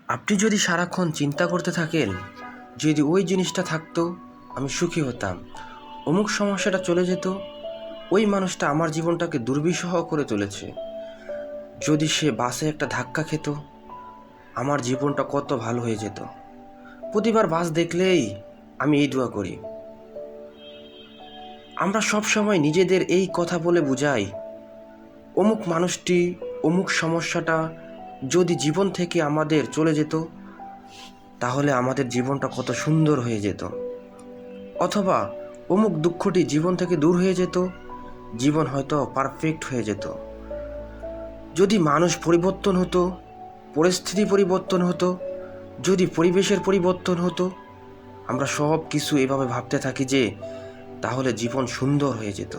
আপনি যদি সারাক্ষণ চিন্তা করতে থাকেন, যদি ওই জিনিসটা থাকতো আমি সুখী হতাম, অমুক সমস্যাটা চলে যেত, ওই মানুষটা আমার জীবনটাকে দুর্বিষহ করে তুলেছে, যদি সে বাসে একটা ধাক্কা খেত আমার জীবনটা কত ভালো হয়ে যেত। প্রতিবার বাস দেখলেই আমি এই দোয়া করি। আমরা সব সময় নিজেদের এই কথা বলে বুঝাই, অমুক মানুষটি, অমুক সমস্যাটা যদি জীবন থেকে আমাদের চলে যেত তাহলে আমাদের জীবনটা কত সুন্দর হয়ে যেত। অথবা অমুক দুঃখটি জীবন থেকে দূর হয়ে যেত, জীবন হয়তো পারফেক্ট হয়ে যেত। যদি মানুষ পরিবর্তন হতো, পরিস্থিতি পরিবর্তন হতো, যদি পরিবেশের পরিবর্তন হতো, আমরা সব কিছু এভাবে ভাবতে থাকি যে তাহলে জীবন সুন্দর হয়ে যেত,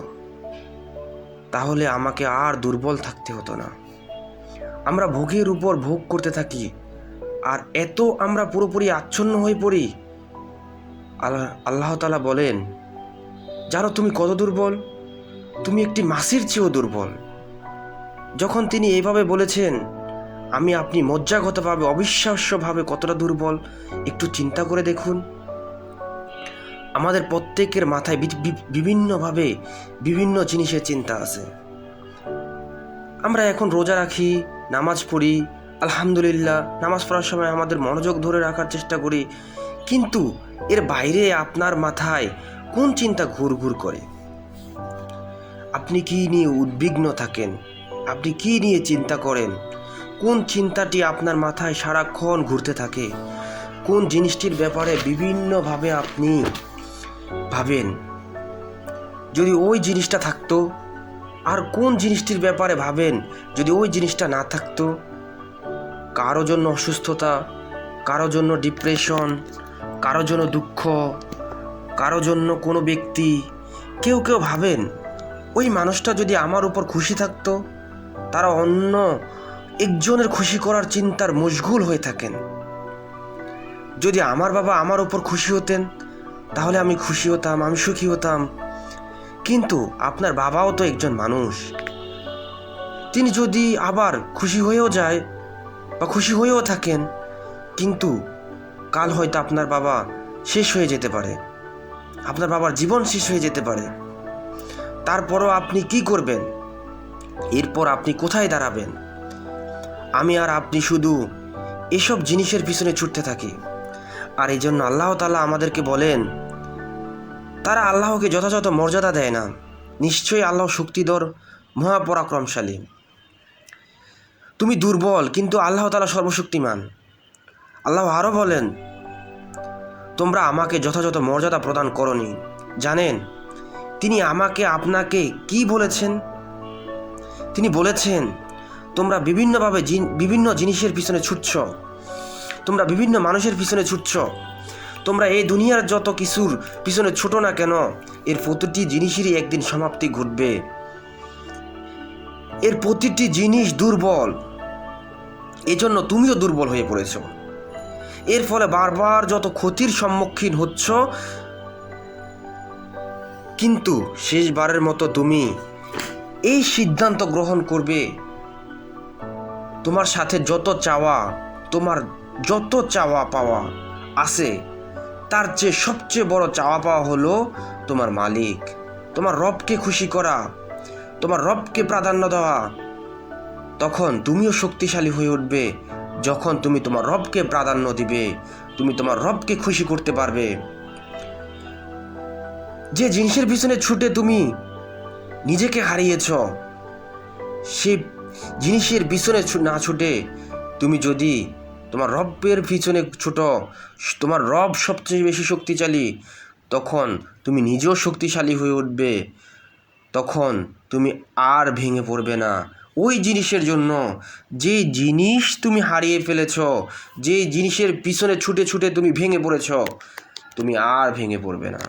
তাহলে আমাকে আর দুর্বল থাকতে হতো না। আমরা ভোগের উপর ভোগ করতে থাকি, আর এত আমরা পুরোপুরি আচ্ছন্ন হয়ে পড়ি। আল্লাহ তাআলা বলেন, জানো তুমি কত দুর্বল? তুমি একটি মাছির চেয়েও দুর্বল। যখন তিনি এইভাবে বলেছেন, আমি আপনি মজ্জাগতভাবে অবিশ্বাস্যভাবে কতটা দুর্বল একটু চিন্তা করে দেখুন। আমাদের প্রত্যেকের মাথায় বিভিন্নভাবে বিভিন্ন জিনিসের চিন্তা আছে। আমরা এখন রোজা রাখি, নামাজ পড়ি, আলহামদুলিল্লাহ, নামাজ পড়ার সময় আমাদের মনোযোগ ধরে রাখার চেষ্টা করি, কিন্তু এর বাইরে আপনার মাথায় কোন চিন্তা ঘুরঘুর করে? আপনি কি নিয়ে উদ্বিগ্ন থাকেন? আপনি কি নিয়ে চিন্তা করেন? কোন চিন্তাটি আপনার মাথায় সারাক্ষণ ঘুরতে থাকে? কোন জিনিসটির ব্যাপারে বিভিন্নভাবে আপনি ভাবেন? যদি ওই জিনিসটা থাকতো, আর কোন জিনিসটির ব্যাপারে ভাবেন যদি ওই জিনিসটা না থাকতো? কারো জন্য অসুস্থতা, কারো জন্য ডিপ্রেশন, কারো জন্য দুঃখ, কারো জন্য কোনো ব্যক্তি, কেউ কেউ ভাবেন ওই মানুষটা যদি আমার উপর খুশি থাকতো, তারা অন্য একজনের খুশি করার চিন্তার মশগুল হয়ে থাকেন। যদি আমার বাবা আমার উপর খুশি হতেন তাহলে আমি খুশি হতাম, আমি সুখী হতাম। কিন্তু আপনার বাবাও তো একজন মানুষ, তিনি যদি আবার খুশি হয়েও যায় বা খুশি হয়েও থাকেন, কিন্তু কাল হয়তো আপনার বাবা শেষ হয়ে যেতে পারে, আপনার বাবার জীবন শেষ হয়ে যেতে পারে। তারপরও আপনি কি করবেন? এরপর আপনি কোথায় দাঁড়াবেন? আমি আর আপনি শুধু এসব জিনিসের পিছনে ছুটতে থাকি। আর এই জন্য আল্লাহ তাআলা আমাদেরকে বলেন, তারা আল্লাহকে যথাযথ মর্যাদা দেয় না। নিশ্চয়ই আল্লাহ শক্তিধর, মহাপরাক্রমশালী। তুমি দুর্বল, কিন্তু আল্লাহ তাআলা সর্বশক্তিমান। আল্লাহ আরও বলেন, তোমরা আমাকে যথাযথ মর্যাদা প্রদান করনি। জানেন তিনি আমাকে আপনাকে কি বলেছেন? তিনি বলেছেন, তোমরা বিভিন্নভাবে বিভিন্ন জিনিসের পিছনে ছুটছ, তোমরা বিভিন্ন মানুষের পিছনে ছুটছ, তোমরা এই দুনিয়ার যত কিছুর পিছনে ছোটো না কেন, এর প্রতিটি জিনিসেরই একদিন সমাপ্তি ঘটবে। এর প্রতিটি জিনিস দুর্বল, এজন্য তুমিও দুর্বল হয়ে পড়েছ। এর ফলে বারবার যত ক্ষতির সম্মুখীন হচ্ছ, কিন্তু শেষবারের মতো তুমি এই সিদ্ধান্ত গ্রহণ করবে, তোমার সাথে তোমার যত চাওয়া পাওয়া আছে, তার চেয়ে সবচেয়ে বড় চাওয়া পাওয়া হলো তোমার মালিক, তোমার রবকে খুশি করা, তোমার রবকে প্রাধান্য দেওয়া। তখন তুমিও শক্তিশালী হয়ে উঠবে। যখন তুমি তোমার রবকে প্রাধান্য দিবে, তুমি তোমার রবকে খুশি করতে পারবে। যে জিনিসের পিছনে ছুটে তুমি নিজেকে হারিয়েছ, সে জিনিসের পিছনে না ছুটে তুমি যদি তোমার রবের পিছনে ছোটো, তোমার রব সবচেয়ে বেশি শক্তিশালী, তখন তুমি নিজেও শক্তিশালী হয়ে উঠবে। তখন তুমি আর ভেঙে পড়বে না ওই জিনিসের জন্য। যে জিনিস তুমি হারিয়ে ফেলেছ, যে জিনিসের পিছনে ছুটে ছুটে তুমি ভেঙে পড়েছ, তুমি আর ভেঙে পড়বে না।